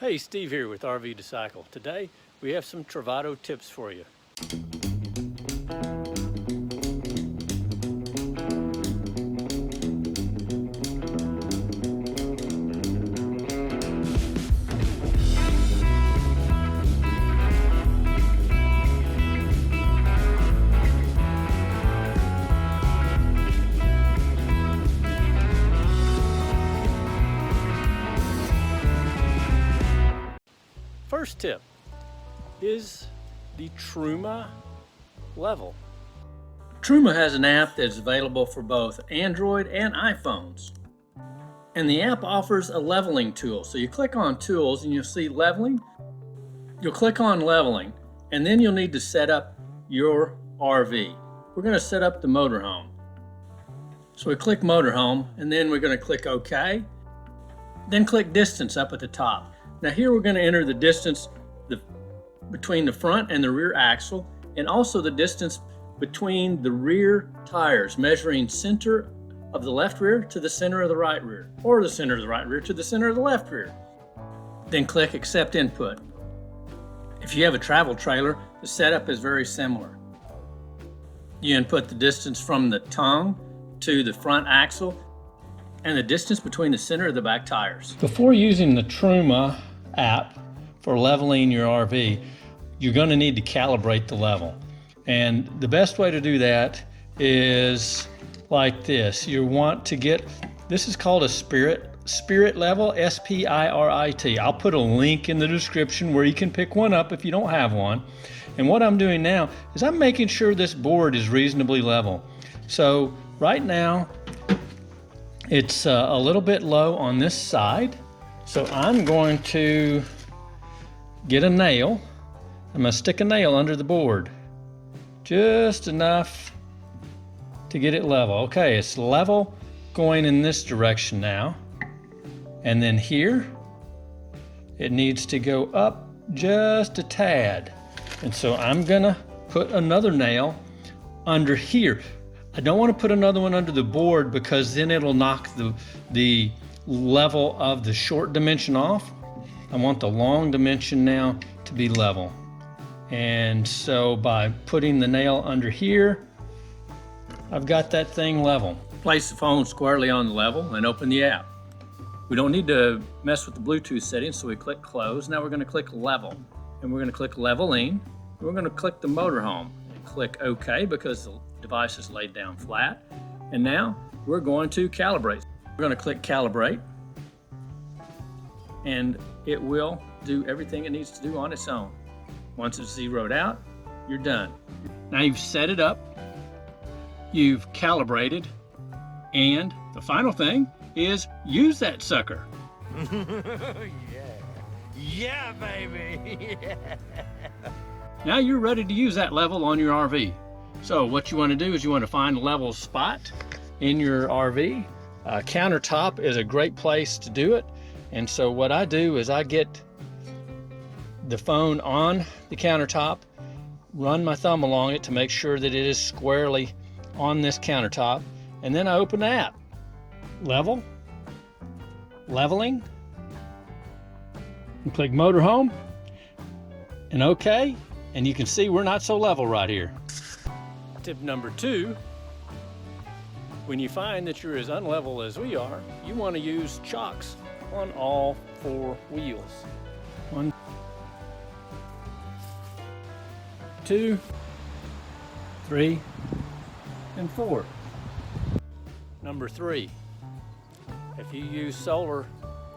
Hey, Steve here with RV to Cycle. Today we have some Travato tips for you. First tip is the Truma level. Truma has an app that's available for both Android and iPhones. And the app offers a leveling tool. So you click on Tools and you'll see Leveling. You'll click on Leveling and then you'll need to set up your RV. We're going to set up the motorhome. So we click Motorhome and then we're going to click OK. Then click Distance up at the top. Now here we're going to enter the distance between the front and the rear axle, and also the distance between the rear tires, measuring center of the left rear to the center of the right rear, or the center of the right rear to the center of the left rear. Then click Accept Input. If you have a travel trailer, the setup is very similar. You input the distance from the tongue to the front axle and the distance between the center of the back tires. Before using the Truma app for leveling your RV, you're going to need to calibrate the level. And the best way to do that is like this. You want to get, this is called a spirit level, S-P-I-R-I-T. I'll put a link in the description where you can pick one up if you don't have one. And what I'm doing now is I'm making sure this board is reasonably level. So right now, it's a little bit low on this side. So I'm going to get a nail. I'm going to stick a nail under the board. Just enough to get it level. Okay, it's level going in this direction now. And then here, it needs to go up just a tad. And so I'm gonna put another nail under here. I don't want to put another one under the board because then it'll knock the level of the short dimension off. I want the long dimension now to be level. And so by putting the nail under here, I've got that thing level. Place the phone squarely on the level and open the app. We don't need to mess with the Bluetooth settings, so we click Close. Now we're going to click Level, and we're going to click Leveling. We're going to click the motorhome and click OK because the device is laid down flat. And now we're going to calibrate. We're going to click Calibrate, and it will do everything it needs to do on its own. Once it's zeroed out, you're done. Now you've set it up, you've calibrated, and the final thing is use that sucker. Yeah, baby. Yeah. Now you're ready to use that level on your RV. So what you want to do is you want to find a level spot in your RV. Countertop is a great place to do it. And so what I do is I get the phone on the countertop, run my thumb along it to make sure that it is squarely on this countertop, and then I open the app. Level, leveling, and click Motorhome, and OK, and you can see we're not so level right here. Tip number 2, when you find that you're as unlevel as we are, you want to use chocks on all 4 wheels. 1, 2, 3, and 4. Number 3, if you use solar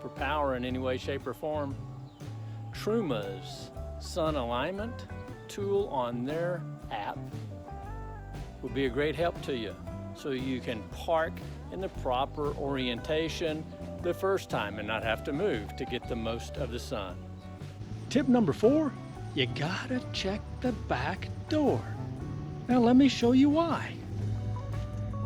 for power in any way, shape, or form, Truma's sun alignment tool on their app will be a great help to you, so you can park in the proper orientation the first time and not have to move to get the most of the sun. Tip number 4, you gotta check the back door. Now let me show you why.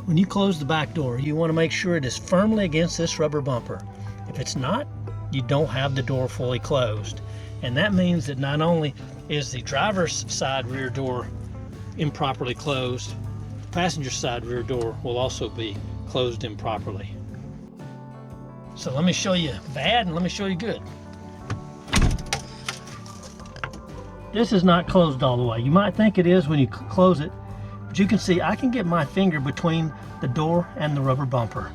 When you close the back door, you want to make sure it is firmly against this rubber bumper. If it's not, you don't have the door fully closed. And that means that not only is the driver's side rear door improperly closed, the passenger side rear door will also be closed improperly. So let me show you bad and let me show you good. This is not closed all the way. You might think it is when you close it, but you can see I can get my finger between the door and the rubber bumper,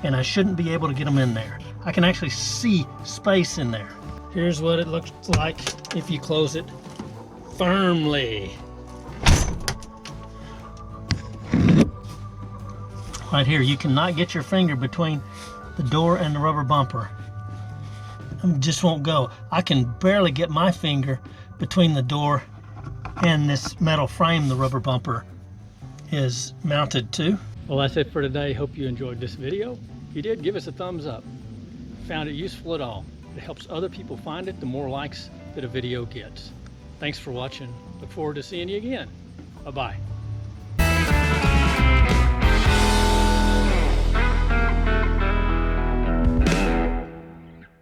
and I shouldn't be able to get them in there. I can actually see space in there. Here's what it looks like if you close it firmly. Right here, you cannot get your finger between the door and the rubber bumper. It just won't go. I can barely get my finger between the door and this metal frame the rubber bumper is mounted to. Well, that's it for today. Hope you enjoyed this video. If you did, give us a thumbs up. Found it useful at all. It helps other people find it, the more likes that a video gets. Thanks for watching. Look forward to seeing you again. Bye-bye.